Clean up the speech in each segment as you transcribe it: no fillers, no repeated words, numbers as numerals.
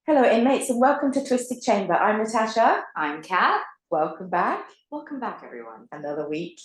Hello, inmates, and welcome to Twisted Chamber. I'm Natasha. I'm Kat. Welcome back. Welcome back, everyone. Another week.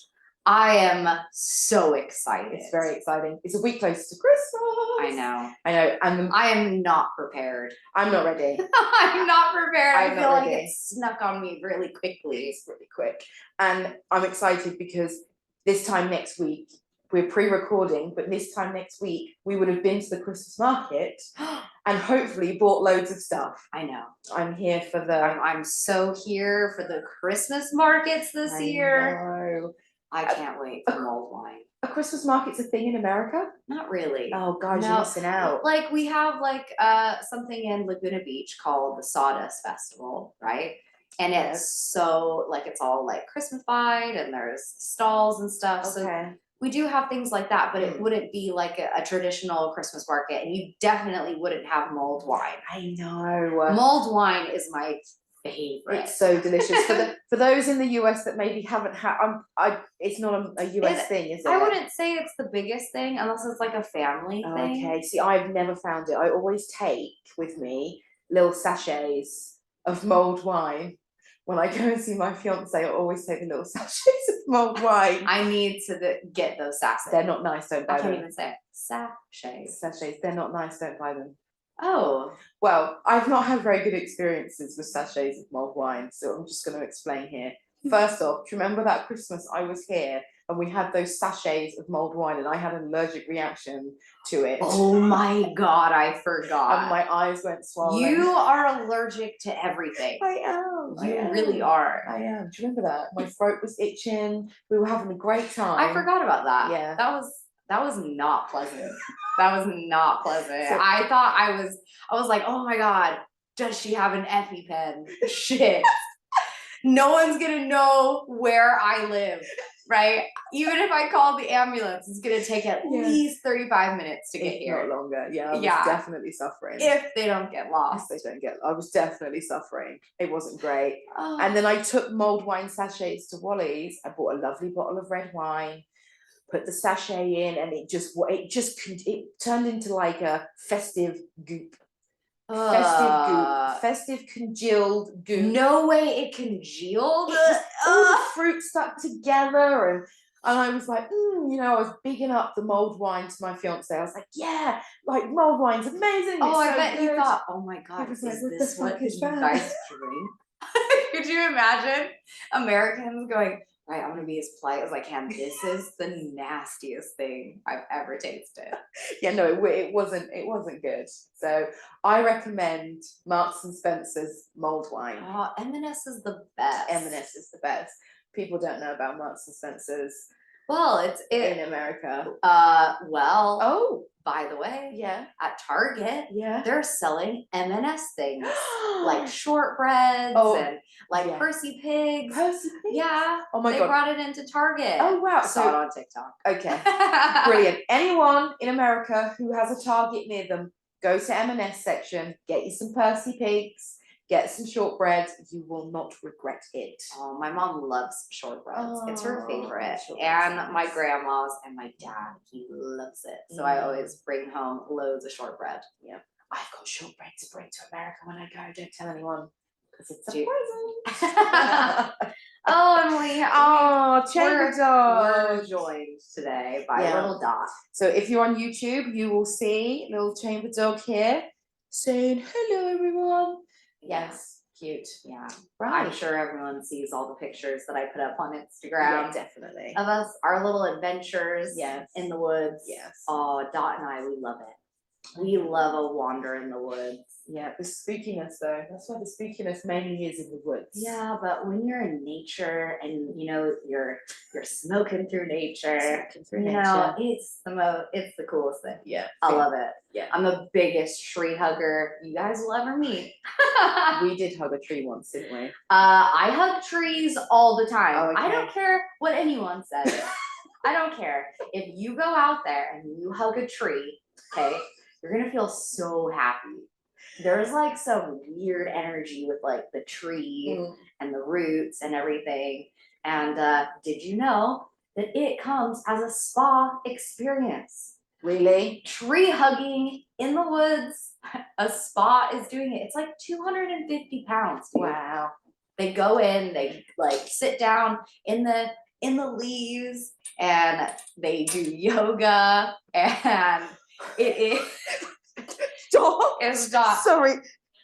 I am so excited. It's very exciting. It's a week close to Christmas. I know. And I am not prepared. I'm not ready. I'm not prepared. I'm I feel not like ready. it snuck on me really quickly. It's really quick. And I'm excited because this time next week, we're pre-recording, but this time next week, we would have been to the Christmas market and hopefully bought loads of stuff. I know. I'm here for the... I'm so here for the Christmas markets this year. Know. I can't wait for mulled wine. A Christmas market's a thing in America? Not really. Oh, God, you're missing out. Like, we have, something in Laguna Beach called the Sawdust Festival, right? And it's so, it's all, Christmas-fied, and there's stalls and stuff. Okay. So we do have things like that, but it wouldn't be like a traditional Christmas market, and you definitely wouldn't have mulled wine. I know. Mulled wine is my favorite. It's so delicious. For those in the US that maybe haven't had, it's not a US thing, is it? I wouldn't say it's the biggest thing unless it's like a family thing. Okay, see, I've never found it. I always take with me little sachets of mulled wine. When I go and see my fiance, I always take the little sachets of mulled wine. I need to get those sachets. They're not nice, don't buy them. I can't even say sachets. Sachets, they're not nice, don't buy them. Oh. Well, I've not had very good experiences with sachets of mulled wine, so I'm just going to explain here. First off, do you remember that Christmas I was here and we had those sachets of mulled wine and I had an allergic reaction to it? Oh my God, I forgot. And my eyes went swollen. You are allergic to everything. I am. You really are. I am. Do you remember that? My throat was itching. We were having a great time. I forgot about that. Yeah. That was not pleasant. That was not pleasant. So, I was like, oh my God, does she have an EpiPen? Shit. No one's gonna know where I live, right? Even if I call the ambulance, it's gonna take at least 35 minutes to get here. Not longer. Yeah, I was definitely suffering. If they don't get lost. I was definitely suffering. It wasn't great. Oh. And then I took mulled wine sachets to Wally's. I bought a lovely bottle of red wine, put the sachet in, and it turned into like a festive goop. Festive congealed goop. No way it congealed. All the fruit stuck together, and I was like, I was bigging up the mulled wine to my fiance. I was like, yeah, like mulled wine's amazing. Oh, I bet he thought, oh my God, is this what you guys drink? Could you imagine Americans going, right, I'm gonna be as polite as I can. This is the nastiest thing I've ever tasted. Yeah, no, it wasn't good. So I recommend Marks and Spencer's mulled wine. Oh, M&S is the best. M&S is the best. People don't know about Marks and Spencer's. Well, it's in America. Oh, by the way, at Target, they're selling M&S things like shortbreads and Percy Pigs. Percy Pigs? Yeah. Oh my God. They brought it into Target. Oh wow. Saw it on TikTok. Okay. Brilliant. Anyone in America who has a Target near them, go to M&S section, get you some Percy Pigs. Get some shortbreads. You will not regret it. Oh, my mom loves shortbreads. It's her favorite. And my grandma's and my dad, he loves it. So I always bring home loads of shortbread. Yeah. I've got shortbread to bring to America when I go. Don't tell anyone. Because it's a present. Oh, Emily. Oh, Chamber Dog. We're joined today by Little Dot. So if you're on YouTube, you will see Little Chamber Dog here saying, hello, everyone. Yes, cute. Yeah, right. I'm sure everyone sees all the pictures that I put up on Instagram. Yeah, definitely. Of us, our little adventures in the woods. Yes. Oh, Dot and I, we love it. We love a wander in the woods. Yeah, the spookiness though. That's why the spookiness mainly is in the woods. Yeah, but when you're in nature and you're smoking through nature, it's the coolest thing. Yeah. I love it. Yeah. I'm the biggest tree hugger you guys will ever meet. We did hug a tree once, didn't we? I hug trees all the time. Oh, okay. I don't care what anyone says. I don't care. If you go out there and you hug a tree, okay, you're gonna feel so happy. There's like some weird energy with like the tree and the roots and everything. And did you know that it comes as a spa experience? Really? Tree hugging in the woods a spa is doing it. It's like 250 pounds, dude. Wow. They go in, they like sit down in the leaves, and they do yoga, and it is Stop. stop. Sorry.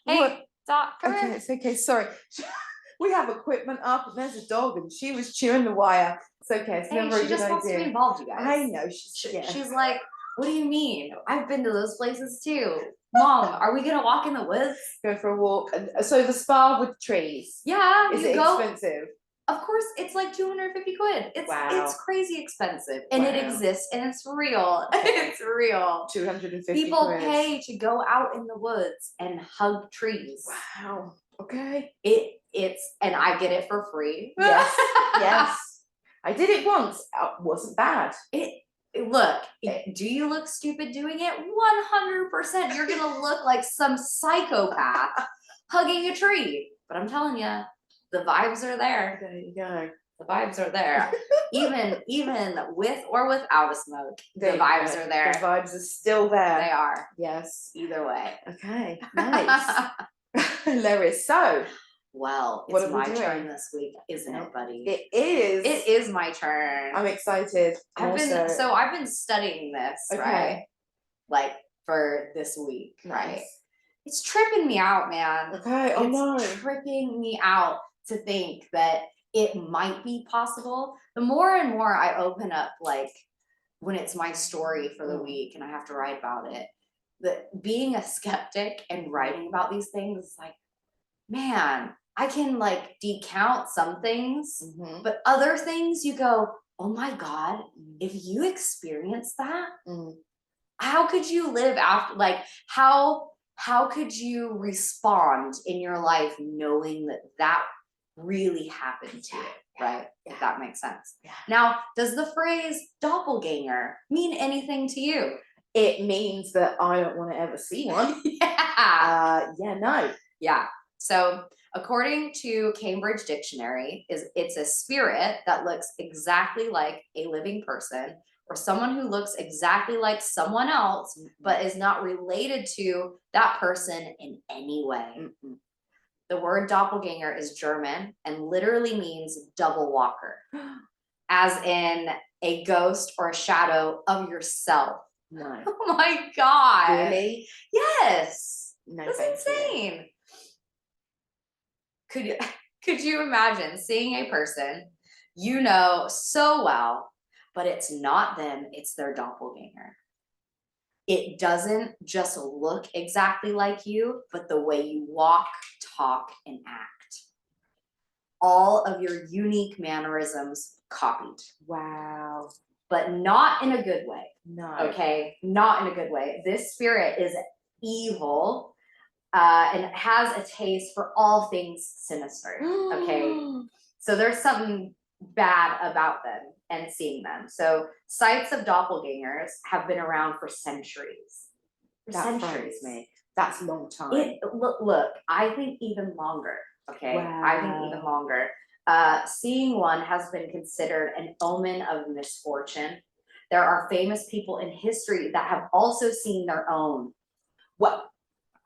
Hey, What? stop. Come Okay, here. it's okay. Sorry. We have equipment up, and there's a dog, and she was chewing the wire. It's okay. It's Hey, never a she good just wants to be idea. involved, you guys. I know. Yeah. She's like, what do you mean? I've been to those places too. Mom, are we gonna walk in the woods? Go for a walk. And so the spa with trees. Yeah, Is you it go. expensive? Of course, it's like 250 quid. Wow. It's crazy expensive, and it Wow. exists, and it's real. It's real. 250 People quid. pay to go out in the woods and hug trees. Wow. Okay. It's and I get it for free. Yes. Yes. I did it once. It wasn't bad. Look, do you look stupid doing it? 100%. You're gonna look like some psychopath hugging a tree. But I'm telling you, the vibes are there. There you go. The vibes are there. even with or without a smoke, There the you vibes go. are there. The vibes are still there. They are. Yes. Either way. Okay. Nice. Hilarious. So, well, what it's are we my doing? turn this week, isn't it, buddy? It is. It is my turn. I'm excited. I've been studying this, Okay. right? Like for this week, right? Nice. It's tripping me out, man. Okay. Oh no. It's tripping me out to think that it might be possible. The more and more I open up, like when it's my story for the week and I have to write about it, that being a skeptic and writing about these things is like, man, I can like decount some things, but other things you go, oh my God, if you experience that, how could you live after, like how could you respond in your life knowing that that really happened to you, right? If that makes sense. Yeah. Now, does the phrase doppelganger mean anything to you? It means that I don't want to ever see one. Yeah. No. Yeah. So according to Cambridge Dictionary, it's a spirit that looks exactly like a living person, or someone who looks exactly like someone else, but is not related to that person in any way. The word doppelganger is German and literally means double walker, as in a ghost or a shadow of yourself. No. Oh my God. Really? Yes. No. That's insane. Could you imagine seeing a person you know so well, but it's not them, it's their doppelganger. It doesn't just look exactly like you, but the way you walk, talk, and act. All of your unique mannerisms copied. Wow. But not in a good way. No. Okay, not in a good way. This spirit is evil. And has a taste for all things sinister. Okay, so there's something bad about them and seeing them. So sites of doppelgangers have been around for centuries. Centuries, mate. That's a long time. Look, I think even longer. Okay, wow. I think even longer. Seeing one has been considered an omen of misfortune. There are famous people in history that have also seen their own. What?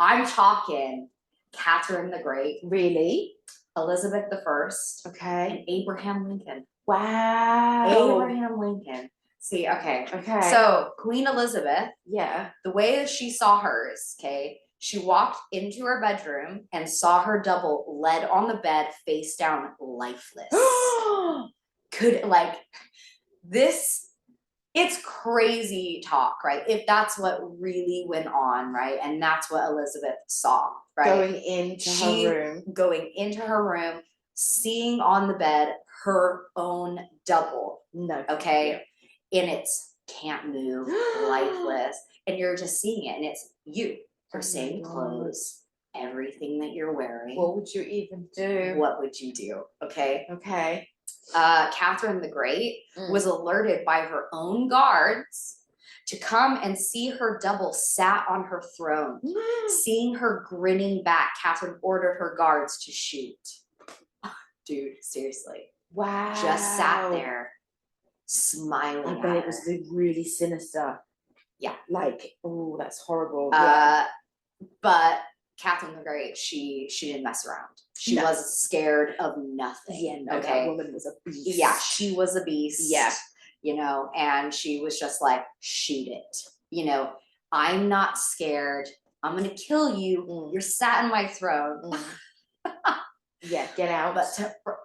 I'm talking Catherine the Great. Really? Elizabeth I. Okay. And Abraham Lincoln. Wow. Abraham Lincoln. See, okay. Okay. So Queen Elizabeth, yeah, the way that she saw hers, okay, she walked into her bedroom and saw her double led on the bed, face down, lifeless. Could like this. It's crazy talk, right? If that's what really went on, right? And that's what Elizabeth saw, right? Going into her room, seeing on the bed her own double. No. Okay. And it's can't move, lifeless. And you're just seeing it. And it's you. Your same clothes, everything that you're wearing. What would you even do? What would you do? Okay. Okay. Catherine the Great was alerted by her own guards to come and see her double sat on her throne. Seeing her grinning back, Catherine ordered her guards to shoot. Dude, seriously. Wow. Just sat there, smiling. I bet it was really sinister. Yeah. Like, oh, that's horrible. But Catherine the Great, she didn't mess around. She No. wasn't scared of nothing. Yeah, no, okay. that woman was a beast. Yeah, she was a beast. Yeah. You know, and she was just like, shoot it. You know, I'm not scared. I'm gonna kill you. You're sat in my throne. Yeah, get out.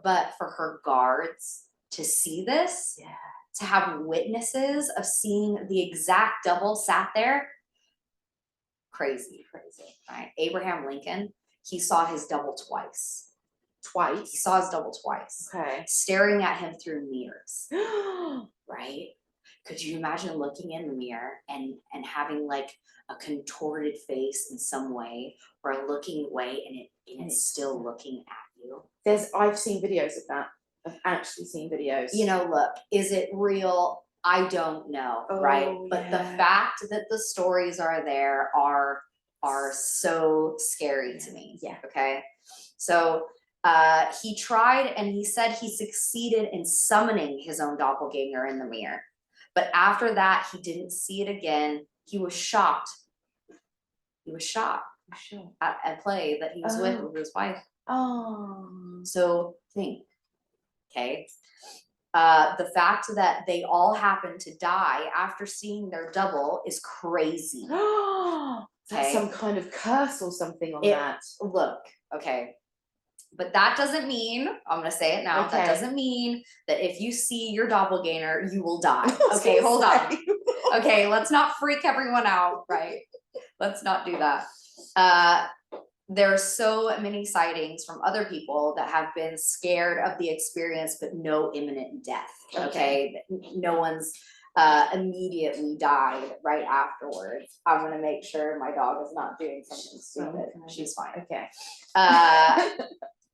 But for her guards to see this, to have witnesses of seeing the exact double sat there, crazy, right? Abraham Lincoln, he saw his double twice. He saw his double twice. Okay. Staring at him through mirrors. Right? Could you imagine looking in the mirror and having like a contorted face in some way, or looking away and it's still looking at you? I've seen videos of that. I've actually seen videos. You know, look, is it real? I don't know, right? But the fact that the stories are there are so scary to me. Yeah. Okay. So he tried, and he said he succeeded in summoning his own doppelganger in the mirror. But after that, he didn't see it again. He was shocked. At play that he was with his wife. So think, okay? The fact that they all happened to die after seeing their double is crazy. That's some kind of curse or something on that. Look, okay. But that doesn't mean, I'm going to say it now, that doesn't mean that if you see your doppelganger, you will die. Okay, hold on. Okay, let's not freak everyone out, right? Let's not do that. There are so many sightings from other people that have been scared of the experience, but no imminent death. Okay, no one's immediately died right afterwards. I'm gonna make sure my dog is not doing something stupid. She's fine. Okay.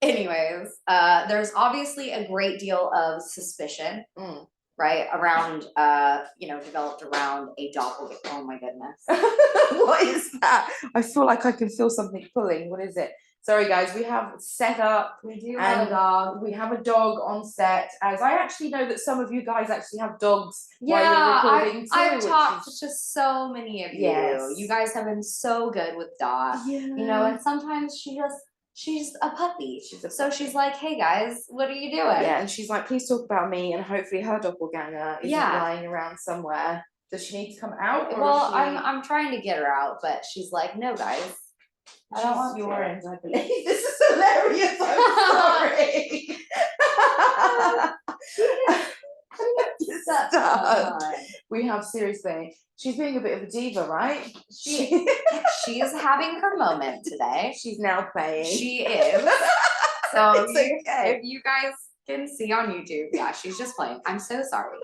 Anyways, there's obviously a great deal of suspicion, right, around, developed around a doppelganger. Oh my goodness. What is that? I feel like I can feel something pulling. What is it? Sorry guys, we have set up. We do have a dog. We have a dog on set, as I actually know that some of you guys actually have dogs while you're recording too. I've talked to so many of you. Yes. You guys have been so good with Dot. Yeah. You know, and sometimes she's a puppy. She's like, hey guys, what are you doing? Yeah, and she's like, please talk about me, and hopefully her doppelganger isn't lying around somewhere. Does she need to come out? Well, I'm trying to get her out, but she's like, no guys. I don't want your end, I believe. This is hilarious. I'm sorry. We have, seriously, she's being a bit of a diva, right? She is having her moment today. She's now playing. She is. So it's okay. If you guys can see on YouTube, yeah, she's just playing. I'm so sorry.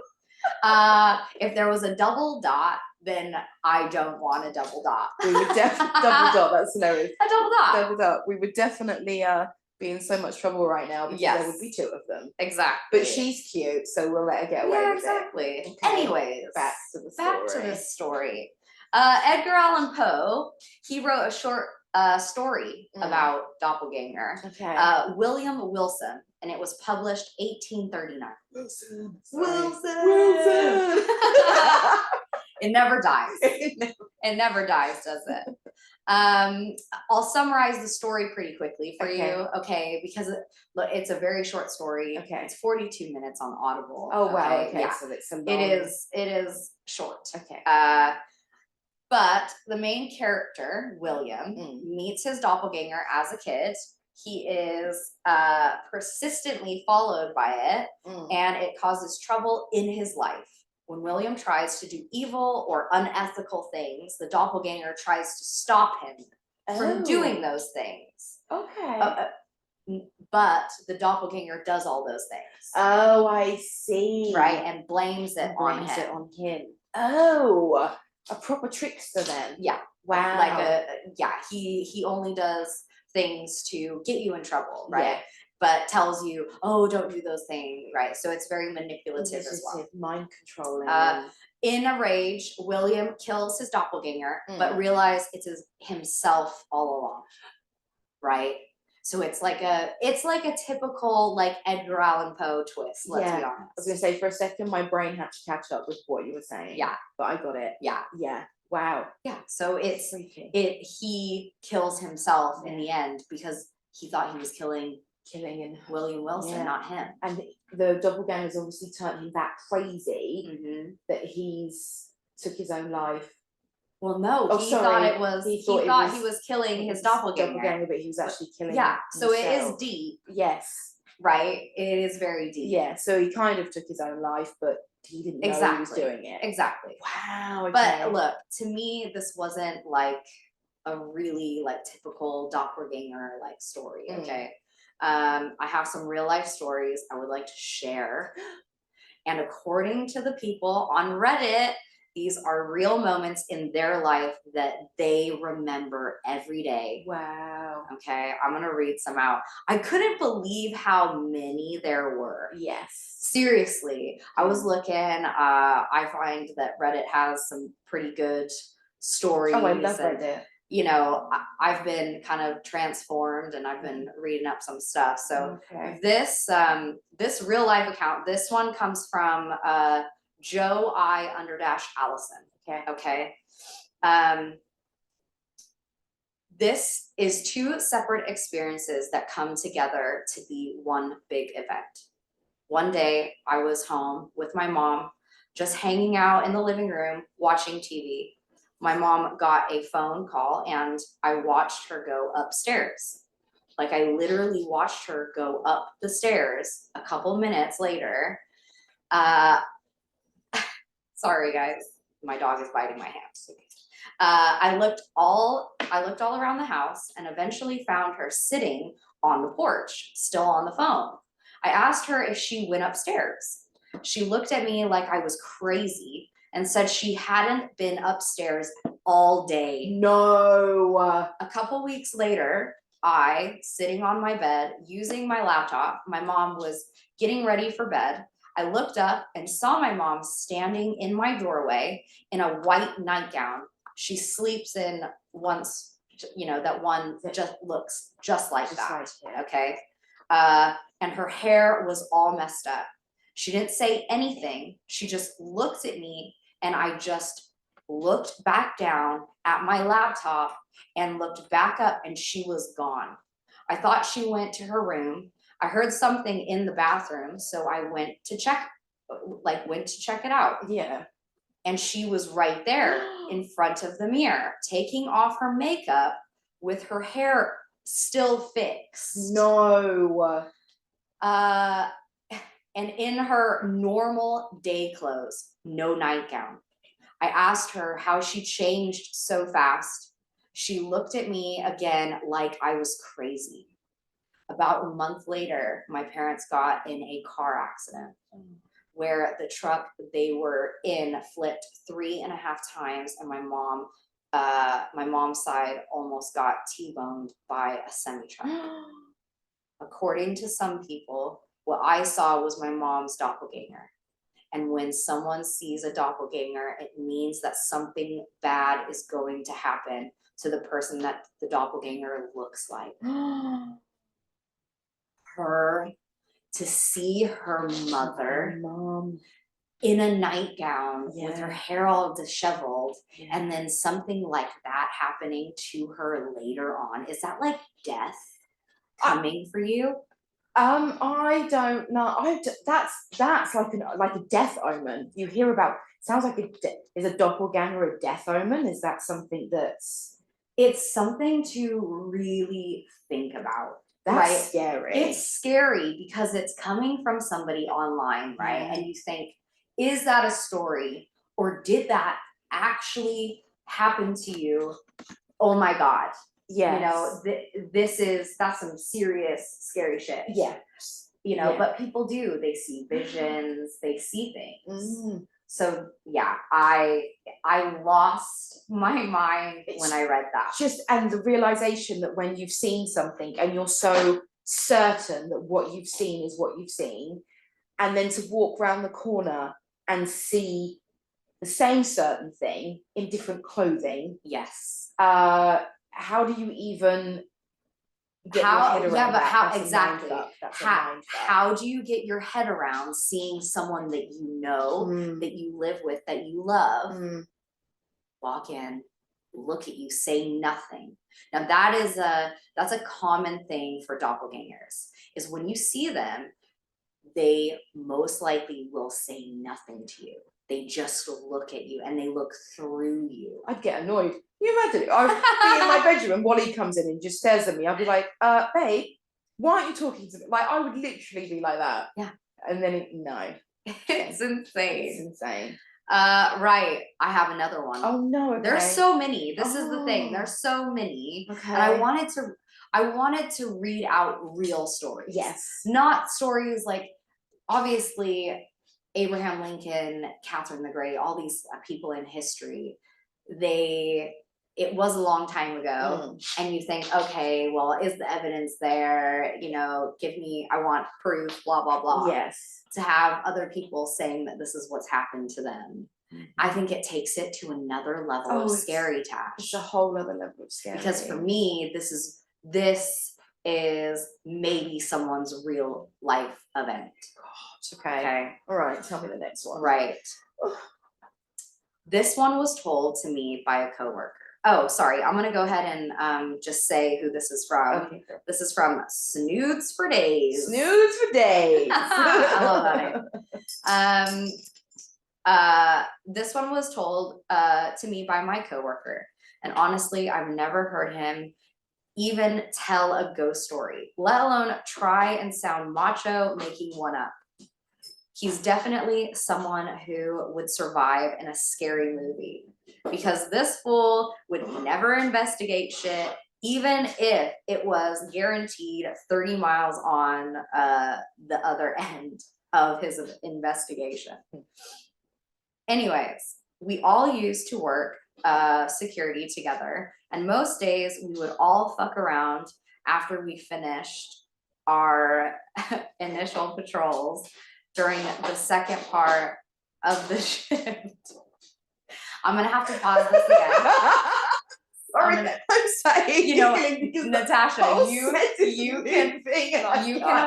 If there was a double dot, then I don't want a double dot. We would definitely double dot. That's hilarious. A double dot. Double dot. We would definitely be in so much trouble right now because there would be two of them. Exactly. But she's cute, so we'll let her get away with exactly. it. Okay. Anyways, back to the story. Edgar Allan Poe, he wrote a short story about Doppelganger. Okay. William Wilson, and it was published 1839. Wilson. It never dies. It never dies, does it? I'll summarize the story pretty quickly for you, okay? Because it's a very short story. Okay. It's 42 minutes on Audible. Oh wow. Okay. Yeah. So it's a long... It is short. Okay. But the main character, William, meets his doppelganger as a kid. He is persistently followed by it, and it causes trouble in his life. When William tries to do evil or unethical things, the doppelganger tries to stop him from doing those things. Okay. But the doppelganger does all those things. Oh, I see. Right, and blames it on him. Oh, a proper trickster then. Yeah. Wow. Like he only does things to get you in trouble, right? Yeah. But tells you, oh, don't do those things, right? So it's very manipulative as well. Mind controlling. In a rage, William kills his doppelganger, but realizes it's himself all along, right? So it's like a typical like Edgar Allan Poe twist. Let's be honest. I was gonna say for a second, my brain had to catch up with what you were saying. Yeah, but I got it. Yeah, yeah. Wow. Yeah, so Freaky. he kills himself in the end because he thought he was killing And William Wilson, not him. And the doppelgangers obviously turned him that crazy that he's took his own life. Well, no, Oh, he sorry. thought it was. He thought he was killing his doppelganger. But he was actually killing. Yeah, so himself. it is deep. Yes. Right. It is very deep. Yeah. So he kind of took his own life, but he didn't know he was doing it. Exactly. Wow. Okay. But look, to me, this wasn't like a really like typical doppelganger like story. Okay. I have some real life stories I would like to share. And according to the people on Reddit, these are real moments in their life that they remember every day. Wow. Okay, I'm gonna read some out. I couldn't believe how many there were. Yes. Seriously, I was looking. I find that Reddit has some pretty good stories. Oh, I love Reddit. You know, I've been kind of transformed and I've been reading up some stuff. So this real life account, this one comes from Joe I _Allison. Okay. This is two separate experiences that come together to be one big event. One day I was home with my mom, just hanging out in the living room, watching TV. My mom got a phone call and I watched her go upstairs. Like I literally watched her go up the stairs a couple minutes later. Sorry guys, my dog is biting my hand. I looked all around the house and eventually found her sitting on the porch, still on the phone. I asked her if she went upstairs. She looked at me like I was crazy and said she hadn't been upstairs all day. No. A couple weeks later, sitting on my bed, using my laptop, my mom was getting ready for bed. I looked up and saw my mom standing in my doorway in a white nightgown. She sleeps in once, that one that just looks just like that. Okay. And her hair was all messed up. She didn't say anything. She just looked at me and I just looked back down at my laptop and looked back up and she was gone. I thought she went to her room. I heard something in the bathroom, so I went to check it out. Yeah. And she was right there in front of the mirror, taking off her makeup with her hair still fixed. No. And in her normal day clothes, no nightgown. I asked her how she changed so fast. She looked at me again like I was crazy. About a month later, my parents got in a car accident where the truck they were in flipped 3.5 times, and my mom's side almost got T-boned by a semi-truck. According to some people, what I saw was my mom's doppelganger. And when someone sees a doppelganger, it means that something bad is going to happen to the person that the doppelganger looks like. To see her mother in a nightgown with her hair all disheveled, and then something like that happening to her later on. Is that like death coming for you? I don't know. That's like a death omen. You hear about. Sounds like is a doppelganger a death omen? Is that something that's? It's something to really think about. That's scary. It's scary because it's coming from somebody online, right? Yeah. And you think, is that a story, or did that actually happen to you? Oh my God. Yes. That's some serious, scary shit. Yeah. But people do. They see visions. They see things. So yeah, I lost my mind when I read that. And the realization that when you've seen something and you're so certain that what you've seen is what you've seen, and then to walk around the corner and see the same certain thing in different clothing. Yes. How do you even get your head around that? How exactly? How do you get your head around seeing someone that you know, that you live with, that you love? walk in, look at you, say nothing. Now that's a common thing for doppelgangers, is when you see them, they most likely will say nothing to you. They just look at you and they look through you. I'd get annoyed. Can you imagine? I'd be in my bedroom and Wally comes in and just stares at me. I'd be like, babe, why aren't you talking to me? Like, I would literally be like that. Yeah. And then, no. It's insane. It's insane. Right. I have another one. Oh, no. Okay. There's so many. This is the thing. There's so many. Okay. And I wanted to read out real stories. Yes. Not stories like, obviously, Abraham Lincoln, Catherine the Great, all these people in history, it was a long time ago, and you think, okay, well, is the evidence there? You know, I want proof, blah, blah, blah. Yes. To have other people saying that this is what's happened to them, I think it takes it to another level of scary tash. It's a whole other level of scary. Because for me, this is maybe someone's real life event. God, okay. All right, tell me the next one. Right. This one was told to me by a coworker. Oh, sorry. I'm gonna go ahead and just say who this is from. Okay, sure. This is from Snoods for Days. Snoods for Days. I love that. This one was told to me by my coworker, and honestly, I've never heard him even tell a ghost story, let alone try and sound macho making one up. He's definitely someone who would survive in a scary movie, because this fool would never investigate shit, even if it was guaranteed 30 miles on the other end of his investigation. Anyways, we all used to work security together, and most days we would all fuck around after we finished our initial patrols during the second part of the shift. I'm gonna have to pause this again. Sorry, I'm sorry. You know, Natasha, you can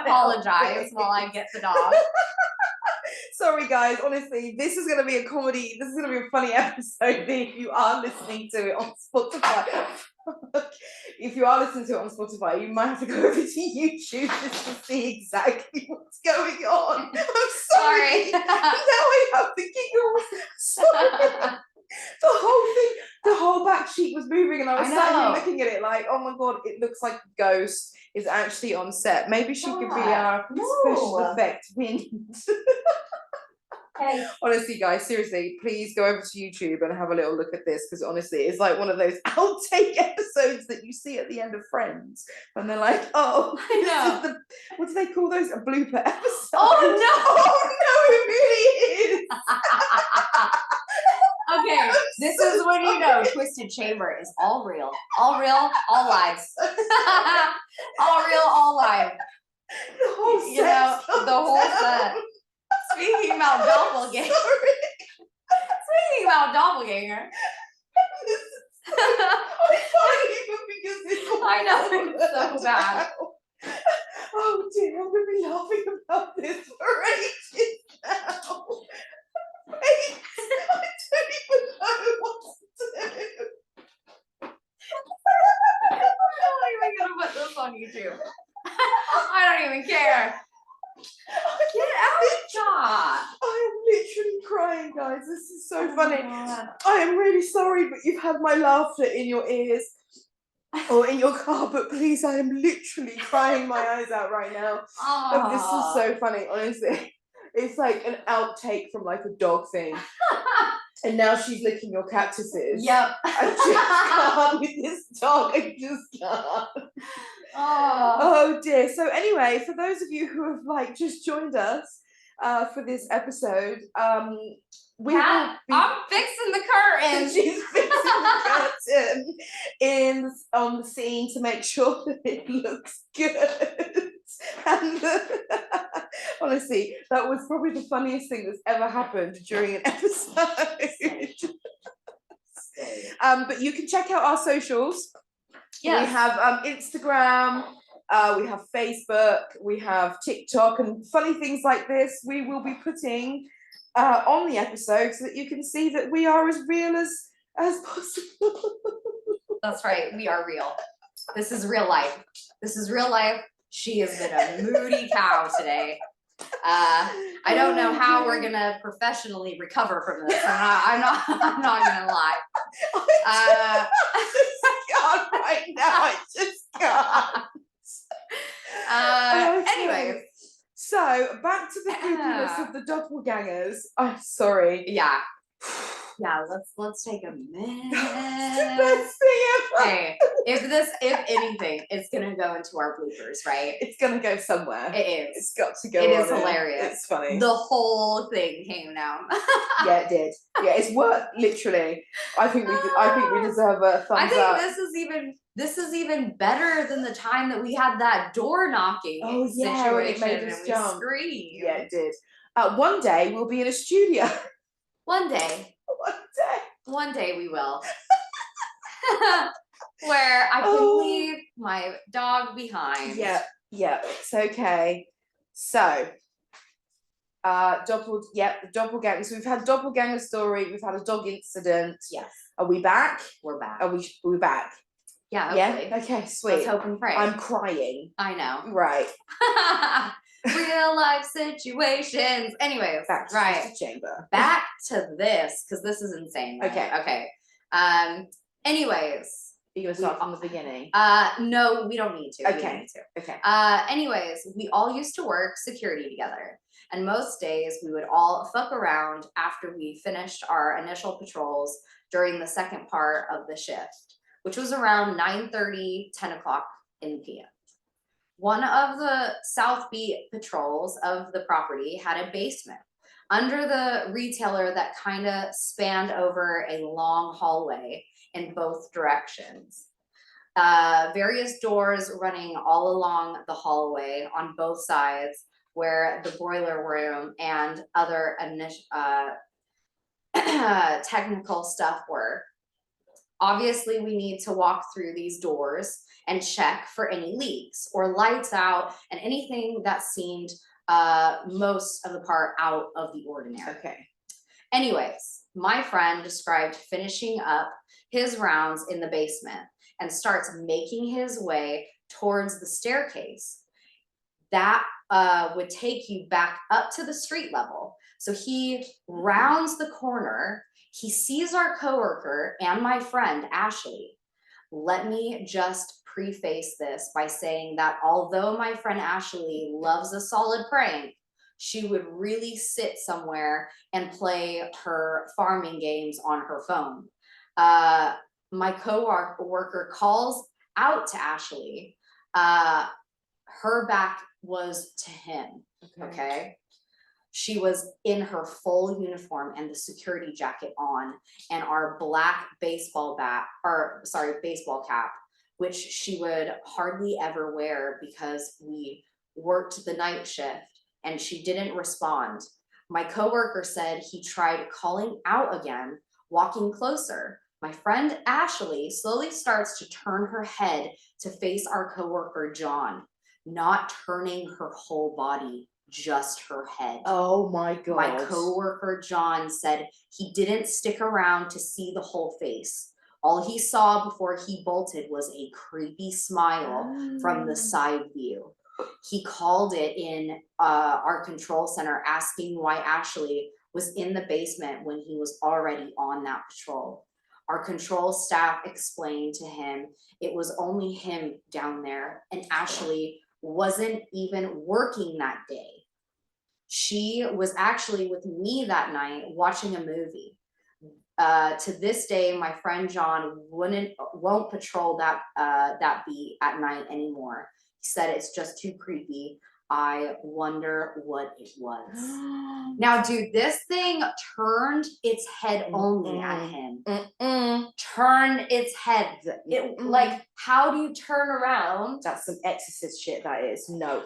apologize while I get the dog. Sorry, guys. Honestly, this is going to be a comedy. This is going to be a funny episode if you are listening to it on Spotify. If you are listening to it on Spotify, you might have to go over to YouTube just to see exactly what's going on. I'm sorry. Now I have the giggles. Sorry. The whole back sheet was moving, and I was sat here looking at it like, oh my god, it looks like a ghost is actually on set. Maybe she could be our special effect wind. Okay. Honestly, guys, seriously, please go over to YouTube and have a little look at this, because honestly, it's like one of those outtake episodes that you see at the end of Friends, and they're like, oh, this is what do they call those? A blooper episode. Oh no! Oh no, it really is. Okay, this is when you know Twisted Chamber is all real, all live. All real, all live. The whole set. You know, the whole set. Speaking about Doppelganger. Speaking about Doppelganger. I know, it's so bad. Oh dear, I'm going to be laughing about this for ages now. Wait, I don't even know what to do. I'm not even going to put this on YouTube. I don't even care. Get out, John. I am literally crying, guys. This is so funny. I am really sorry, but you've had my laughter in your ears or in your car, but please, I am literally crying my eyes out right now. Oh, this is so funny, honestly. It's like an outtake from like a dog thing. And now she's licking your cactuses. Yep. I just can't with this dog. I just can't. Oh dear. So anyway, for those of you who have like just joined us for this episode, I'm fixing the curtain. She's fixing the curtain on the scene to make sure that it looks good. And honestly, that was probably the funniest thing that's ever happened during an episode. But you can check out our socials. Yes. We have Instagram, we have Facebook, we have TikTok, and funny things like this we will be putting on the episode so that you can see that we are as real as possible. That's right. We are real. This is real life. This is real life. She has been a moody cow today. I don't know how we're gonna professionally recover from this. I'm not gonna lie. I just can't right now. I just can't. Anyways. So back to the creepiness of the doppelgangers. I'm sorry. Yeah. Yeah, let's take a minute. It's the best thing ever. Hey, if anything, it's gonna go into our bloopers, right? It's gonna go somewhere. It is. It's got to go. It is on hilarious. It's funny. The whole thing came down. Yeah, it did. Yeah, it's worth literally. I think we deserve a thumbs up. I think this is even better than the time that we had that door knocking situation when it made us and jump. we screamed. Yeah, it did. One day we'll be in a studio. One day. One day. One day we will. Where I can leave my dog behind. Yeah, it's okay. So, the doppelgangers. We've had doppelganger story. We've had a dog incident. Yes. Are we back? We're back. Are we back? Yeah. Hopefully. Yeah. Okay. Sweet. Let's hope and pray. I'm crying. I know. Right. Real life situations. Anyways, Back to right. the chamber. Back to this, because this is insane. Right? Okay. Anyways. Are you gonna start from the beginning? No, we don't need to. Okay. Okay. Anyways, we all used to work security together. And most days we would all fuck around after we finished our initial patrols during the second part of the shift, which was around 9:30, 10 o'clock in the PM. One of the South Beat patrols of the property had a basement under the retailer that kind of spanned over a long hallway in both directions. Various doors running all along the hallway on both sides where the boiler room and other technical stuff were. Obviously, we need to walk through these doors and check for any leaks or lights out and anything that seemed most of the part out of the ordinary. Okay. Anyways, my friend described finishing up his rounds in the basement and starts making his way towards the staircase that would take you back up to the street level. So he rounds the corner. He sees our coworker and my friend, Ashley. Let me just preface this by saying that although my friend Ashley loves a solid prank, she would really sit somewhere and play her farming games on her phone. My coworker calls out to Ashley. Her back was to him, okay? She was in her full uniform and the security jacket on and our black baseball cap, which she would hardly ever wear because we worked the night shift and she didn't respond. My coworker said he tried calling out again, walking closer. My friend Ashley slowly starts to turn her head to face our coworker John, not turning her whole body, just her head. Oh my God. My coworker John said he didn't stick around to see the whole face. All he saw before he bolted was a creepy smile from the side view. He called it in our control center asking why Ashley was in the basement when he was already on that patrol. Our control staff explained to him it was only him down there and Ashley wasn't even working that day. She was actually with me that night watching a movie. To this day, my friend John won't patrol that beat at night anymore. He said it's just too creepy. I wonder what it was. Now, dude, this thing turned its head only at him. Turned its head. Like, how do you turn around? That's some exorcist shit, that is. No.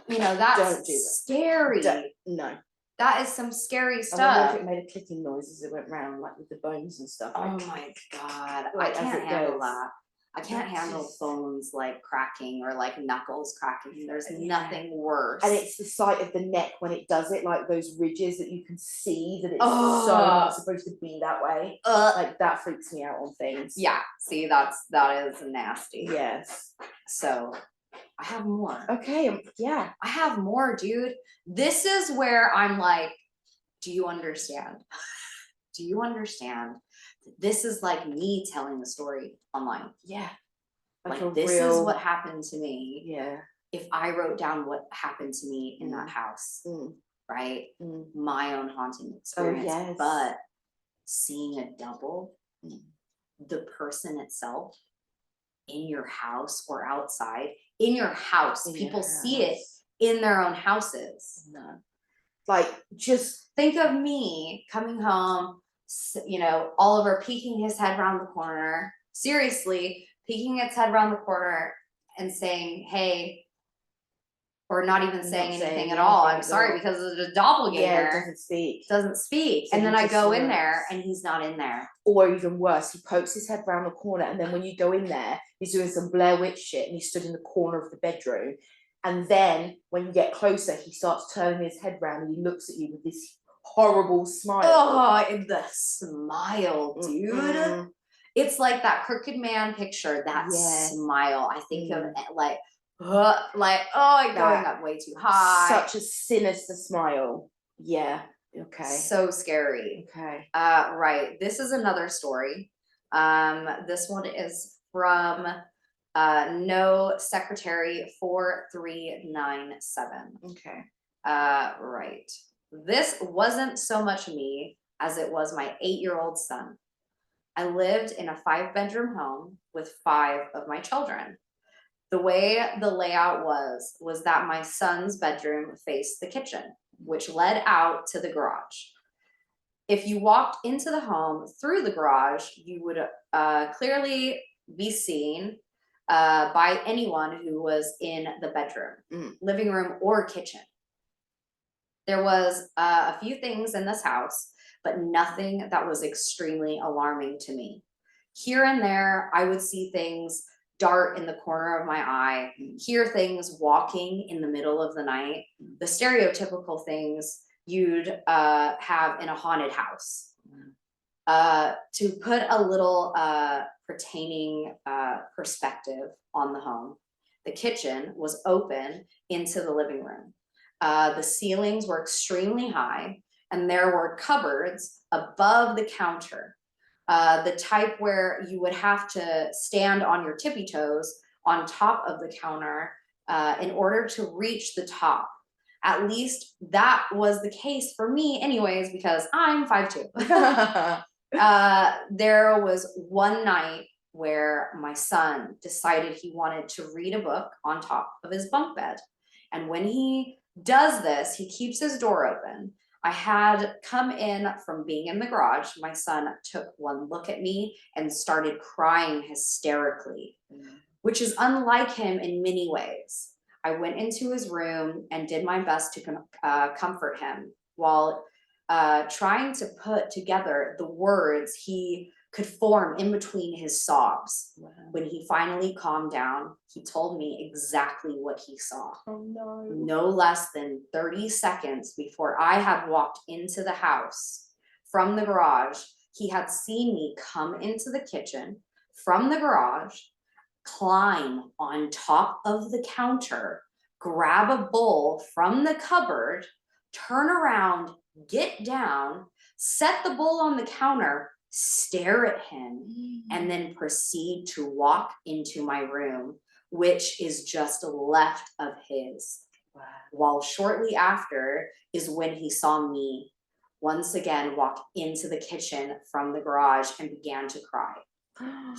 You know, that's Don't do that. scary. No. That is some scary I wonder stuff. if it made a clicking noise as it went round, like with the bones and stuff. Oh my God. Like, I can't handle that. I can't handle bones like cracking or like knuckles cracking. There's nothing worse. And it's the sight of the neck when it does it, like those ridges that you can see that it's so not supposed to be that way. Like that freaks me out on things. Yeah, see, that is nasty. Yes. So I have more. Okay, yeah. I have more, dude. This is where I'm like, do you understand? Do you understand? This is like me telling the story online. Yeah. Like this is what happened to me. Yeah. If I wrote down what happened to me in that house, right? My own haunting experience. Oh, yes. But seeing a double, the person itself in your house or outside, in your house, people see it in their own houses. No. Like, just think of me coming home, you know, Oliver peeking his head around the corner, seriously, peeking its head around the corner and saying, hey, or not even saying anything at all. I'm sorry, because the doppelganger doesn't speak. So and then I go in there and he's not in there. Or even worse, he pokes his head around the corner, and then when you go in there, he's doing some Blair Witch shit and he stood in the corner of the bedroom. And then when you get closer, he starts turning his head around and he looks at you with this horrible smile. Oh, the smile, dude. It's like that crooked man picture, that smile. I think of it like going up way too high. Such a sinister smile. Yeah. Okay. So scary. Okay. Right. This is another story. This one is from No Secretary 4397. Okay. Right. This wasn't so much me as it was my 8-year-old son. I lived in a 5-bedroom home with 5 of my children. The way the layout was that my son's bedroom faced the kitchen, which led out to the garage. If you walked into the home through the garage, you would clearly be seen by anyone who was in the bedroom, living room, or kitchen. There was a few things in this house, but nothing that was extremely alarming to me. Here and there, I would see things dart in the corner of my eye, hear things walking in the middle of the night, the stereotypical things you'd have in a haunted house. To put a little pertaining perspective on the home, the kitchen was open into the living room. The ceilings were extremely high, and there were cupboards above the counter. The type where you would have to stand on your tippy toes on top of the counter in order to reach the top. At least that was the case for me anyways, because I'm 5'2". There was one night where my son decided he wanted to read a book on top of his bunk bed. And when he does this, he keeps his door open. I had come in from being in the garage. My son took one look at me and started crying hysterically, which is unlike him in many ways. I went into his room and did my best to comfort him while trying to put together the words he could form in between his sobs. Wow. When he finally calmed down, he told me exactly what he saw. Oh no. No less than 30 seconds before I had walked into the house from the garage, he had seen me come into the kitchen from the garage, climb on top of the counter, grab a bowl from the cupboard, turn around, get down, set the bowl on the counter, stare at him, and then proceed to walk into my room, which is just left of his. Wow. While shortly after is when he saw me once again walk into the kitchen from the garage and began to cry.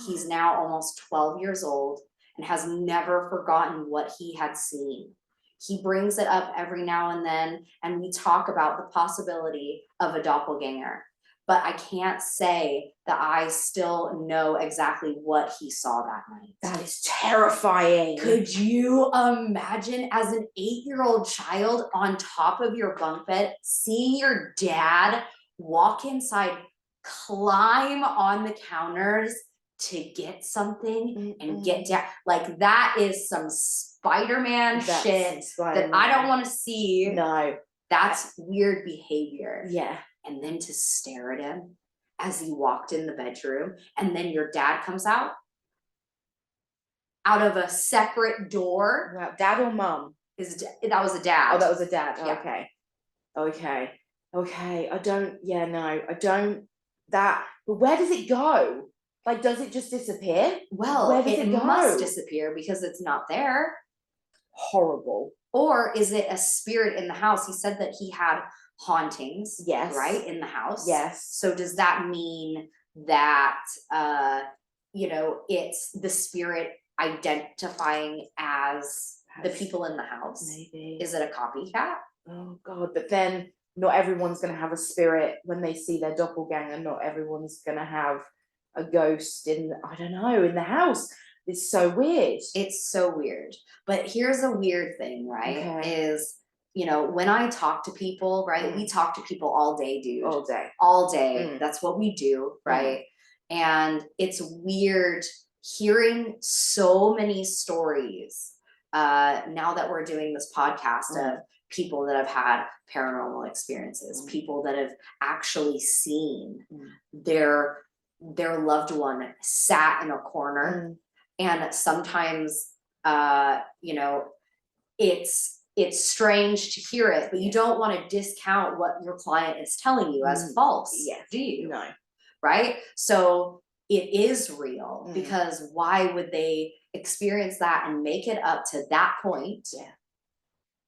He's now almost 12 years old and has never forgotten what he had seen. He brings it up every now and then, and we talk about the possibility of a doppelganger. But I can't say that I still know exactly what he saw that night. That is terrifying. Could you imagine, as an 8-year-old child on top of your bunk bed, seeing your dad walk inside, climb on the counters, to get something and get down. Like that is some Spider-Man shit that I don't want to see. No. That's weird behavior. Yeah. And then to stare at him as he walked in the bedroom, and then your dad comes out of a separate door. Wow. Dad or mum? That was a dad. Oh, that was a dad. Yeah. Okay. I don't. But where does it go? Like, does it just disappear? Well, where does it go? Must disappear because it's not there. Horrible. Or is it a spirit in the house? He said that he had hauntings, yes, right, in the house. Yes. So does that mean that it's the spirit identifying as the people in the house? Maybe. Is it a copycat? Oh God, but then not everyone's gonna have a spirit when they see their doppelganger. Not everyone's gonna have a ghost in the house. It's so weird. It's so weird. But here's a weird thing, right? Is, when I talk to people, right? We talk to people all day, dude. All day. That's what we do, right? And it's weird hearing so many stories now that we're doing this podcast of people that have had paranormal experiences, people that have actually seen their loved one sat in a corner. And sometimes, it's strange to hear it, but you don't want to discount what your client is telling you as false, do you? No. Right? So it is real, because why would they experience that and make it up to that point?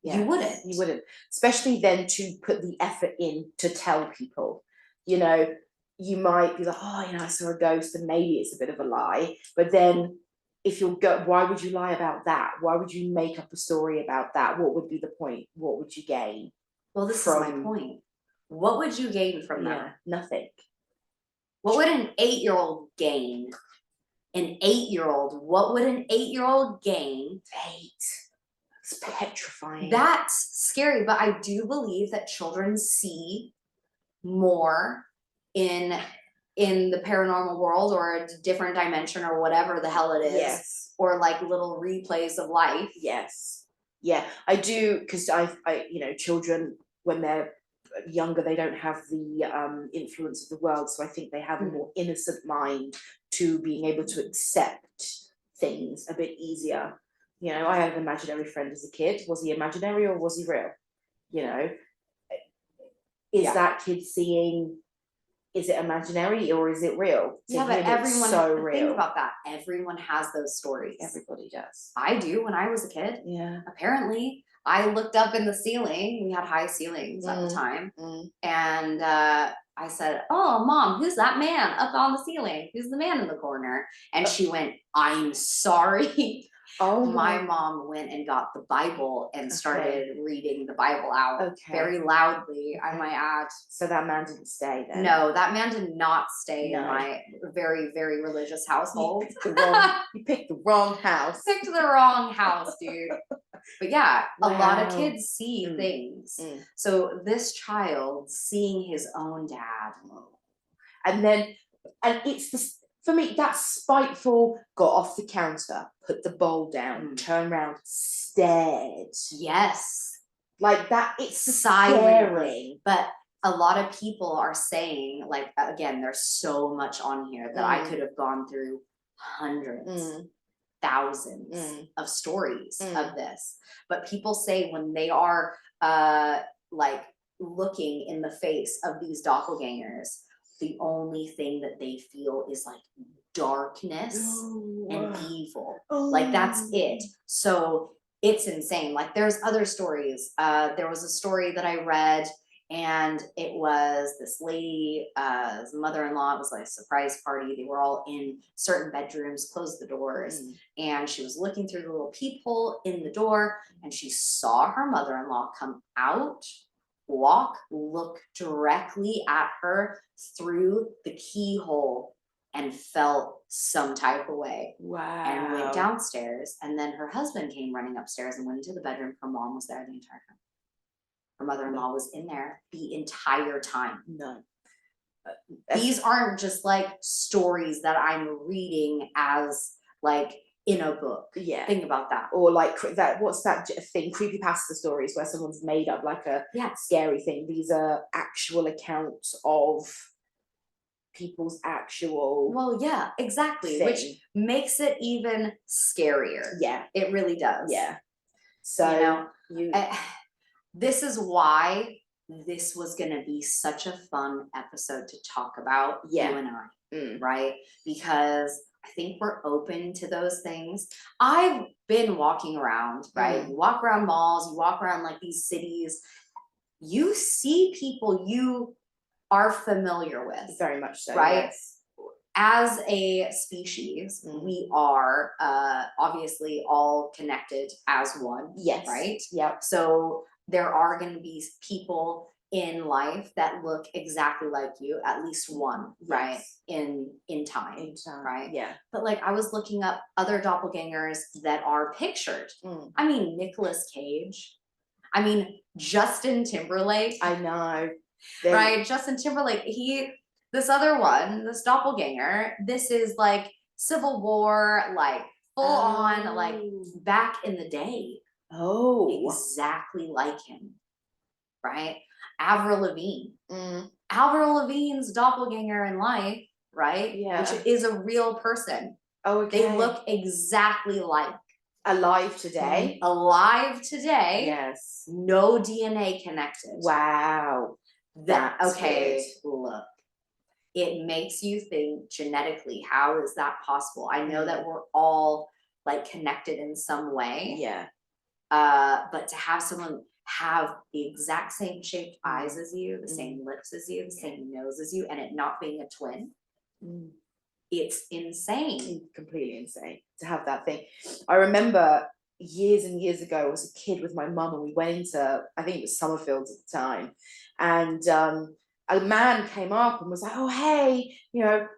Yeah. You wouldn't. You wouldn't. Especially then to put the effort in to tell people. You might be like, I saw a ghost, and maybe it's a bit of a lie. But then if why would you lie about that? Why would you make up a story about that? What would be the point? What would you gain? Well, this is my point. What would you gain from that? Nothing. What would an 8-year-old gain? What would an 8-year-old gain? 8. It's petrifying. That's scary, but I do believe that children see more in the paranormal world, or a different dimension, or whatever the hell it is. Yes. Or like little replays of life. Yes. Yeah, I do, because I children, when they're younger, they don't have the influence of the world, so I think they have a more innocent mind to being able to accept things a bit easier. I had an imaginary friend as a kid. Was he imaginary or was he real? Is that kid seeing? Is it imaginary or is it real? Yeah, but everyone, think about that. Everyone has those stories. Everybody does. I do. When I was a kid. Yeah. Apparently, I looked up in the ceiling. We had high ceilings at the time. And I said, "Oh, Mom, who's that man up on the ceiling? Who's the man in the corner?" And she went, "I'm sorry." Oh, my mom went and got the Bible and started reading the Bible out very loudly, I might add. So that man didn't stay then? No, that man did not stay in my very, very religious household. You picked the wrong house. Picked the wrong house, dude. But yeah, a lot of kids see things. So this child seeing his own dad. And it's this. For me, that's spiteful. Got off the counter, put the bowl down, turned around, stared. Yes. Like that, it's silently. But a lot of people are saying, like, again, there's so much on here that I could have gone through hundreds, thousands of stories of this. But people say when they are like looking in the face of these doppelgangers, the only thing that they feel is like darkness and evil. Like that's it. So it's insane. Like there's other stories. There was a story that I read, and it was this lady, mother-in-law. It was like a surprise party. They were all in certain bedrooms, closed the doors, and she was looking through the little peephole in the door, and she saw her mother-in-law come out, look directly at her through the keyhole, and felt some type of way. Wow. And went downstairs, and then her husband came running upstairs and went into the bedroom. Her mom was there the entire time. Her mother-in-law was in there the entire time. No. These aren't just like stories that I'm reading as like in a book. Yeah. Think about that. Or like that, what's that thing? Creepypasta stories where someone's made up like a scary thing. These are actual accounts of people's actual. Well, yeah, exactly. thing. Which makes it even scarier. Yeah. It really does. Yeah. So this is why this was gonna be such a fun episode to talk about, you and I, right? Because I think we're open to those things. I've been walking around, right? You walk around malls, you walk around like these cities, you see people you are familiar with. Very much so, right? Yes. As a species, we are obviously all connected as one. Yes. Right? Yep. So there are going to be people in life that look exactly like you, at least one, right? In time, right? Yeah. But like I was looking up other doppelgangers that are pictured. I mean, Nicolas Cage. I mean, Justin Timberlake. I know. Right? Justin Timberlake, this other one, this doppelganger, this is like Civil War, like full on, like back in the day. Oh. Exactly like him. Right? Avril Lavigne. Avril Lavigne's doppelganger in life, right? Yeah. Which is a real person. Oh, okay. They look exactly like. Alive today. Alive today. Yes. No DNA connected. Wow. That's okay. Weird. Look, it makes you think genetically, how is that possible? I know that we're all like connected in some way. Yeah. But to have someone have the exact same shaped eyes as you, the same lips as you, the same nose as you, and it not being a twin, it's insane. Completely insane to have that thing. I remember years and years ago, I was a kid with my mum and we went into, I think it was Summerfields at the time, and a man came up and was like, oh, hey,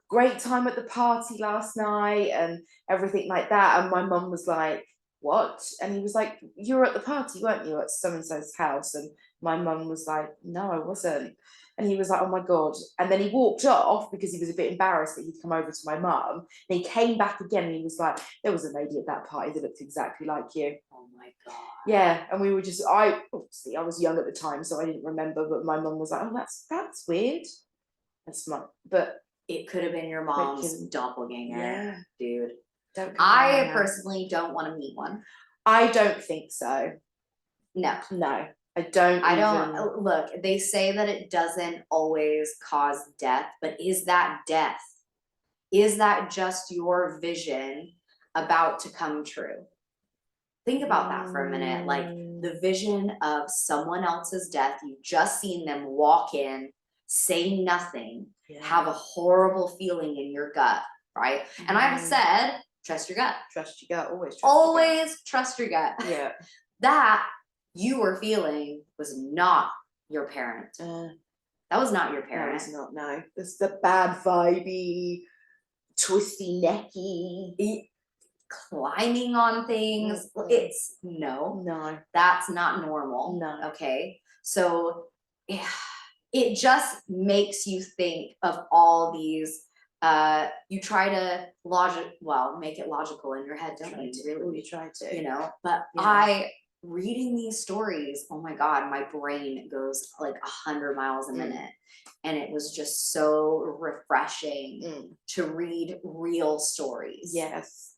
great time at the party last night and everything like that. And my mum was like, what? And he was like, you were at the party, weren't you, at so-and-so's house? And my mum was like, no, I wasn't. And he was like, oh my God. And then he walked off because he was a bit embarrassed that he'd come over to my mum. And he came back again and he was like, there was a lady at that party that looked exactly like you. Oh my God. Yeah. And we were just, I was young at the time, so I didn't remember, but my mum was like, oh, that's weird. That's not, but it could have been your mom's doppelganger, dude. I personally don't want to meet one. I don't think so. No. I don't. Look, they say that it doesn't always cause death, but is that death? Is that just your vision about to come true? Think about that for a minute. Like the vision of someone else's death, you've just seen them walk in, say nothing, have a horrible feeling in your gut, right? And I've said, trust your gut. Trust your gut, always trust your gut. Yeah. That you were feeling was not your parent. That was not your parent. No, it's not, no. It's the bad vibey, twisty necky, climbing on things. It's no, that's not normal. No. Okay. So it just makes you think of all these, you try to make it logical in your head, don't you? Really, you try to, but reading these stories, oh my God, my brain goes like 100 miles a minute. And it was just so refreshing to read real stories. Yes.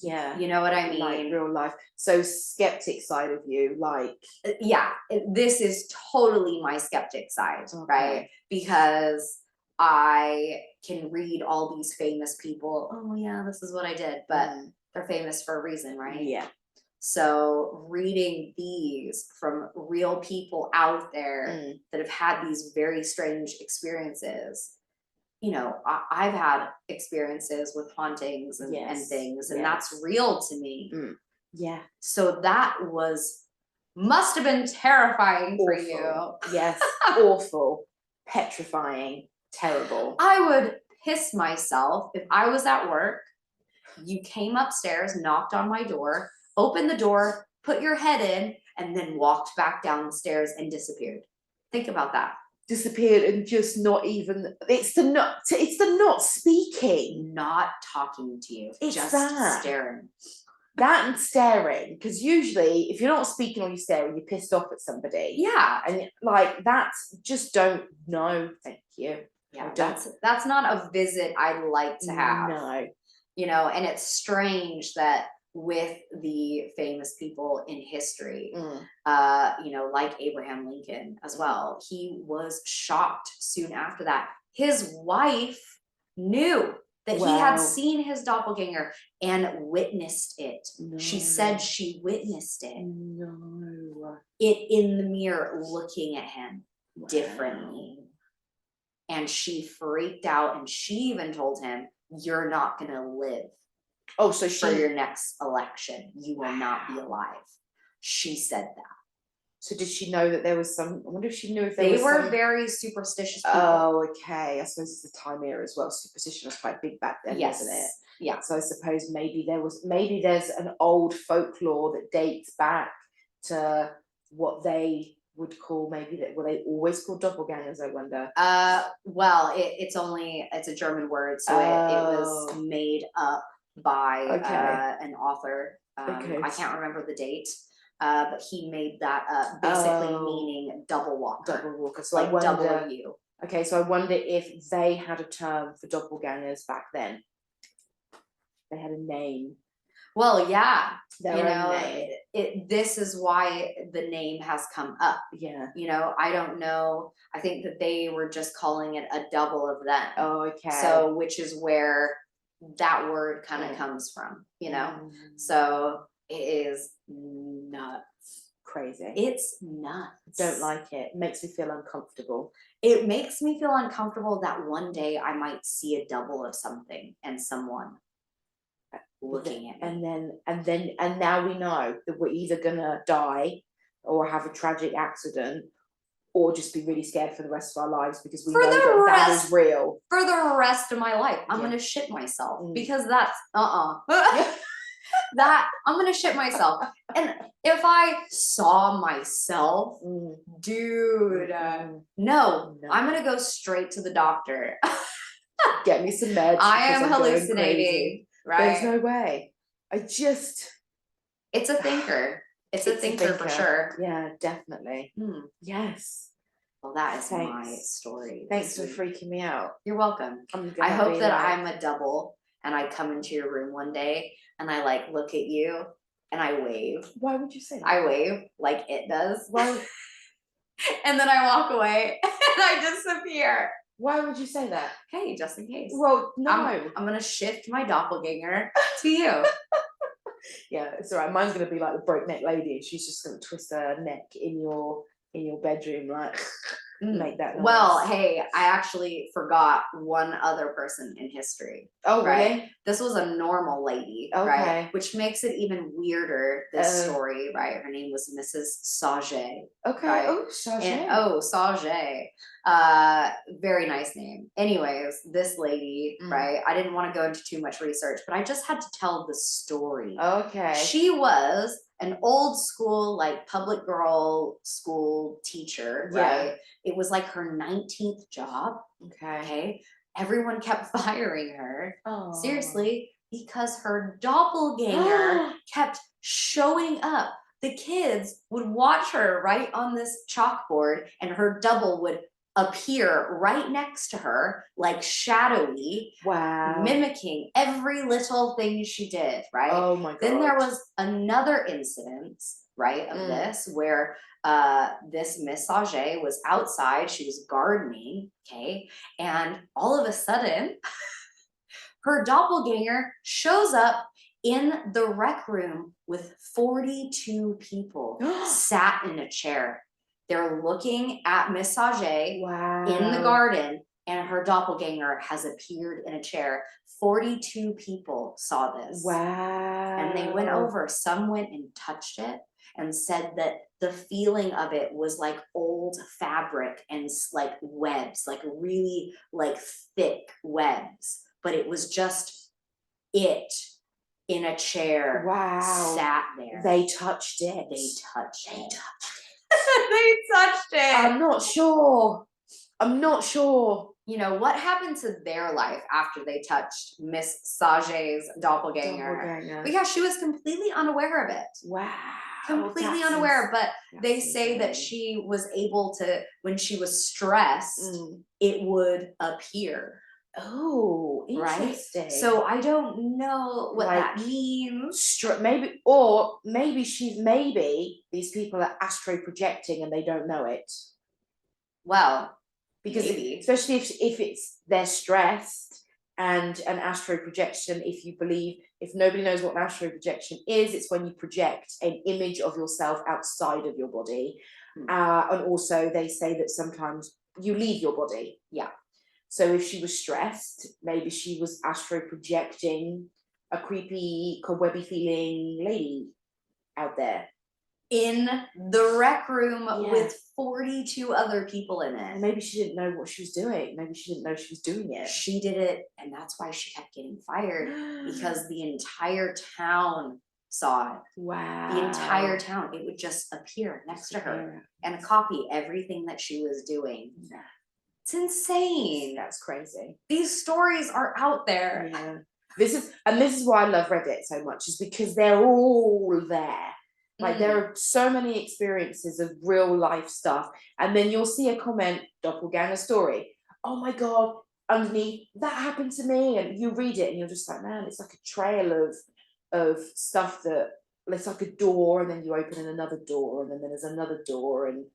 Yeah. You know what I mean? Like real life. So skeptic side of you, like. Yeah, this is totally my skeptic side, right? Because I can read all these famous people. Oh yeah, this is what I did. But they're famous for a reason, right? Yeah. So reading these from real people out there that have had these very strange experiences, I've had experiences with hauntings and things, and that's real to me. Yeah. So that must have been terrifying for you. Yes. Awful. Petrifying. Terrible. I would piss myself if I was at work, you came upstairs, knocked on my door, opened the door, put your head in, and then walked back down the stairs and disappeared. Think about that. disappeared and just not even, it's the not speaking. Not talking to you. It's just that. staring. That and staring, because usually if you're not speaking or you're staring, you're pissed off at somebody. Yeah. And like, that's just don't know. Thank you. Yeah, that's not a visit I'd like to have. No. You know, and it's strange that with the famous people in history, you know, like Abraham Lincoln as well, he was shot soon after that. His wife knew that he had seen his doppelganger and witnessed it. No. She said she witnessed it. No. It in the mirror looking at him differently. And she freaked out, and she even told him, "You're not gonna live." Oh, so for your next election, you will not be alive. She said that. So did she know that there was some? I wonder if she knew if they were very superstitious people. Oh, okay. I suppose it's the time era as well. Superstition was quite big back then, wasn't it? Yeah. So I suppose maybe there's an old folklore that dates back to what they would call, maybe that were they always called doppelgangers, I wonder. Well, it's a German word, so it was made up by an author. I can't remember the date, but he made that up, basically meaning double walker. Double walker. So like I wonder, W. Okay, so I wonder if they had a term for doppelgangers back then. They had a name. Well, yeah, Their you own know, name. this is why the name has come up. Yeah. You know, I don't know. I think that they were just calling it a double of them. Oh, okay. So, which is where that word kind of comes from, you know? So it is nuts. Crazy. It's nuts. Don't like it. It makes me feel uncomfortable. It makes me feel uncomfortable that one day I might see a double of something and someone looking at me. And now we know that we're either gonna die or have a tragic accident or just be really scared for the rest of our lives, because we know that is real. For the rest of my life, I'm gonna shit myself because that's that I'm gonna shit myself. And if I saw myself, dude, no, I'm gonna go straight to the doctor. Get me some meds. I am hallucinating. Right? There's no way. It's a thinker. It's a thinker for sure. Yeah, definitely. Yes. Well, that is my story. Thanks for freaking me out. You're welcome. I hope that I'm a double and I come into your room one day and I like look at you and I wave. Why would you say that? I wave like it does. Why? And then I walk away and I disappear. Why would you say that? Hey, just in case. Well, no. I'm gonna shift my doppelganger to you. Yeah, it's all right. Mine's gonna be like the broke neck lady, and she's just gonna twist her neck in your bedroom, like make that noise. Well, hey, I actually forgot one other person in history. Oh, right? Really? This was a normal lady, right? Which makes it even weirder, this story, right? Her name was Mrs. Sauget. Okay. Right? Oh, Sauget. Sauget. Very nice name. Anyways, this lady, right? I didn't want to go into too much research, but I just had to tell the story. Okay. She was an old school, like public girl school teacher, right? It was like her 19th job. Okay. Everyone kept firing her. Oh. Seriously, because her doppelganger kept showing up. The kids would watch her right on this chalkboard, and her double would appear right next to her, like shadowy, mimicking every little thing she did, right? Oh my God. Then there was another incident, right, of this, where this Miss Sauget was outside, she was gardening, okay, and all of a sudden, her doppelganger shows up in the rec room with 42 people sat in a chair. They're looking at Miss Sauget in the garden, and her doppelganger has appeared in a chair. 42 people saw this. Wow. And they went over. Some went and touched it and said that the feeling of it was like old fabric and like webs, like really like thick webs. But it was just it in a chair. Sat there. They touched it. They touched it. I'm not sure. I'm not sure. You know, what happened to their life after they touched Miss Sage's doppelganger? Doppelganger. But yeah, she was completely unaware of it. Wow. Completely that's unaware. But they that's say that insane. she was able to, when she was stressed, it would appear. Oh, Right? interesting. So I don't know what Like, that means. maybe these people are astro projecting and they don't know it. Well, Because maybe. especially if it's they're stressed, and an astro projection, if nobody knows what an astro projection is, it's when you project an image of yourself outside of your body. And also they say that sometimes you leave your body. Yeah. So if she was stressed, maybe she was astro projecting a creepy, cobwebby feeling lady out there in the rec room Yeah. with 42 other people in and it. maybe she didn't know what she was doing. Maybe she didn't know she was doing it. She did it, and that's why she kept getting fired, because the entire town saw it. Wow. The entire town. It would just appear next to her and copy everything that she was doing. Yeah. It's insane. That's crazy. These stories are out there. Yeah. This is why I love Reddit so much, is because they're all there. Like there are so many experiences of real life stuff, and then you'll see a comment, doppelganger story. Oh my god, underneath, that happened to me, and you read it and you're just like, man, it's like a trail of stuff that it's like a door, and then you open another door, and then there's another door, and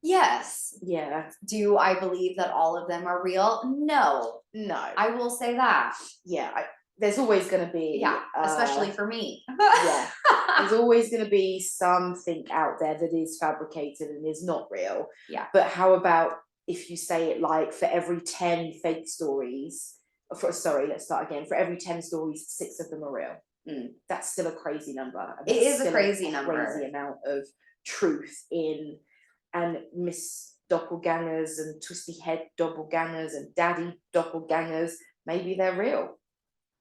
yes. Yeah. Do I believe that all of them are real? No. I will say that. Yeah. There's always going to be, especially for me. Yeah, there's always going to be something out there that is fabricated and is not real. Yeah. But how about if you say it like, for every 10 fake stories, let's start again. For every 10 stories, 6 of them are real. That's still a crazy number. It is a crazy number. Crazy amount of truth in, and Miss Doppelgangers and twisty head doppelgangers and daddy doppelgangers, maybe they're real.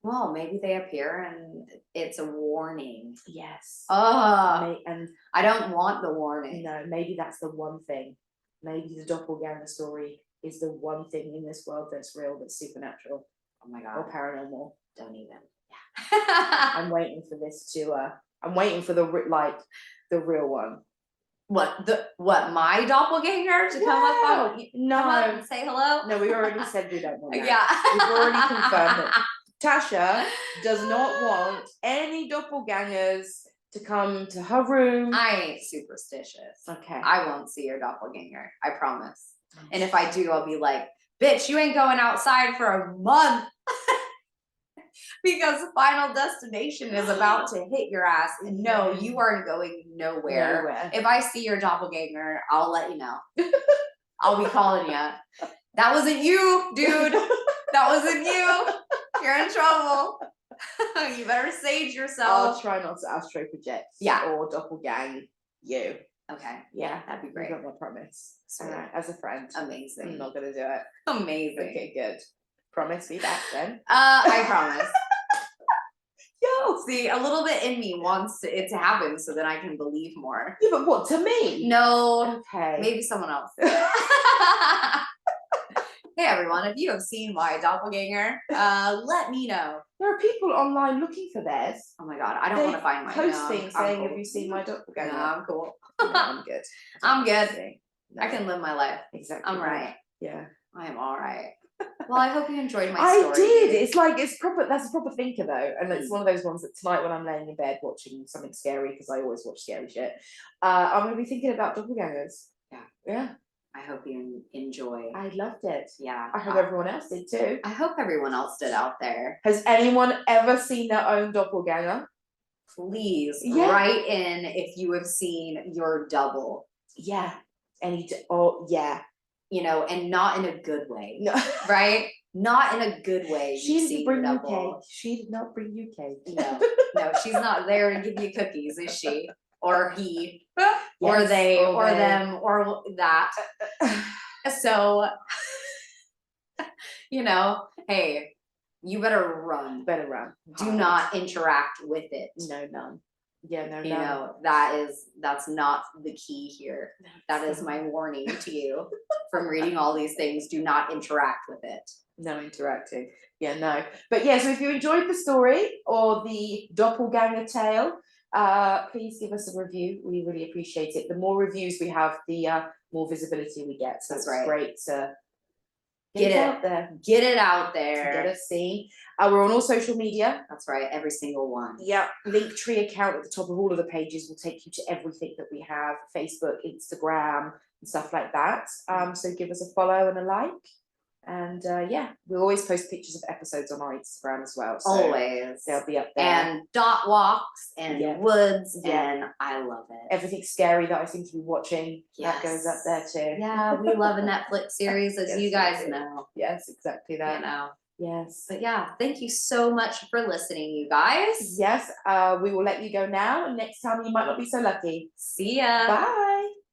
Well, maybe they appear and it's a warning. Yes. And I don't want the warning. No, maybe that's the one thing. Maybe the doppelganger story is the one thing in this world that's real, that's supernatural. Oh my god. Or paranormal. Don't even. Yeah. I'm waiting for this to. I'm waiting for the real one. What my doppelganger to come up and say hello? No, we already said we don't want that. Yeah. We've already confirmed that Tasha does not want any doppelgangers to come to her room. I ain't superstitious. Okay. I won't see your doppelganger. I promise. And if I do, I'll be like, bitch, you ain't going outside for a month. Because Final Destination is about to hit your ass. No, you aren't going nowhere. If I see your doppelganger, I'll let you know. I'll be calling you. That wasn't you, dude. That wasn't you. You're in trouble. You better sage yourself. I'll try not to astro project. Yeah. Or doppelgang you. Okay. Yeah, that'd be great. You got my promise. All right, as a friend. Amazing. I'm not gonna do it. Amazing. Okay, good. Promise me back then. I promise. Yo, see, a little bit in me wants it to happen so that I can believe more. Yeah, but what, to me? No. Okay. Maybe someone else. Hey everyone, if you have seen my doppelganger, let me know. There are people online looking for theirs. Oh my god, I don't want to find mine. Posting saying, cool. Have you seen my doppelganger? No, I'm cool. No, I'm good. I'm good. No. I can live my life. Exactly. I'm right. Yeah. I am all right. Well, I hope you enjoyed my story. I did. It's like, it's proper. That's a proper thinker though, and it's one of those ones that tonight when I'm laying in bed watching something scary, because I always watch scary shit, I'm gonna be thinking about doppelgangers. Yeah. I hope you enjoy. I loved it. Yeah. I hope everyone else did too. I hope everyone else did out there. Has anyone ever seen their own doppelganger? Please write in if you have seen your double. Yeah. Yeah. You know, and not in a good way. No. Right? Not in a good way. She didn't bring you cake. She did not bring you cake. No, she's not there to give you cookies, is she? Or he, or they, or them, or that. So, you know, hey, you better run. Better run. Do not interact with it. No, none. Yeah, no, You no. know, that's not the key here. That is my warning to you from reading all these things. Do not interact with it. No interacting. Yeah, no. But yeah, so if you enjoyed the story or the doppelganger tale, please give us a review. We really appreciate it. The more reviews we have, the more visibility we get. So That's it's right. great to Get it out there. Get it out there. Get us seen. We're on all social media. That's right. Every single one. Yeah. Linktree account at the top of all of the pages will take you to everything that we have: Facebook, Instagram, and stuff like that. So give us a follow and a like. And yeah, we always post pictures of episodes on our Instagram as well. So Always. they'll be up there. And dot walks and woods, and I love it. Everything scary that I seem to be watching, that goes up there too. Yeah, we love a Netflix series, as you guys know. Yes, exactly that. You know. Yes. But yeah, thank you so much for listening, you guys. Yes, we will let you go now, and next time you might not be so lucky. See ya. Bye.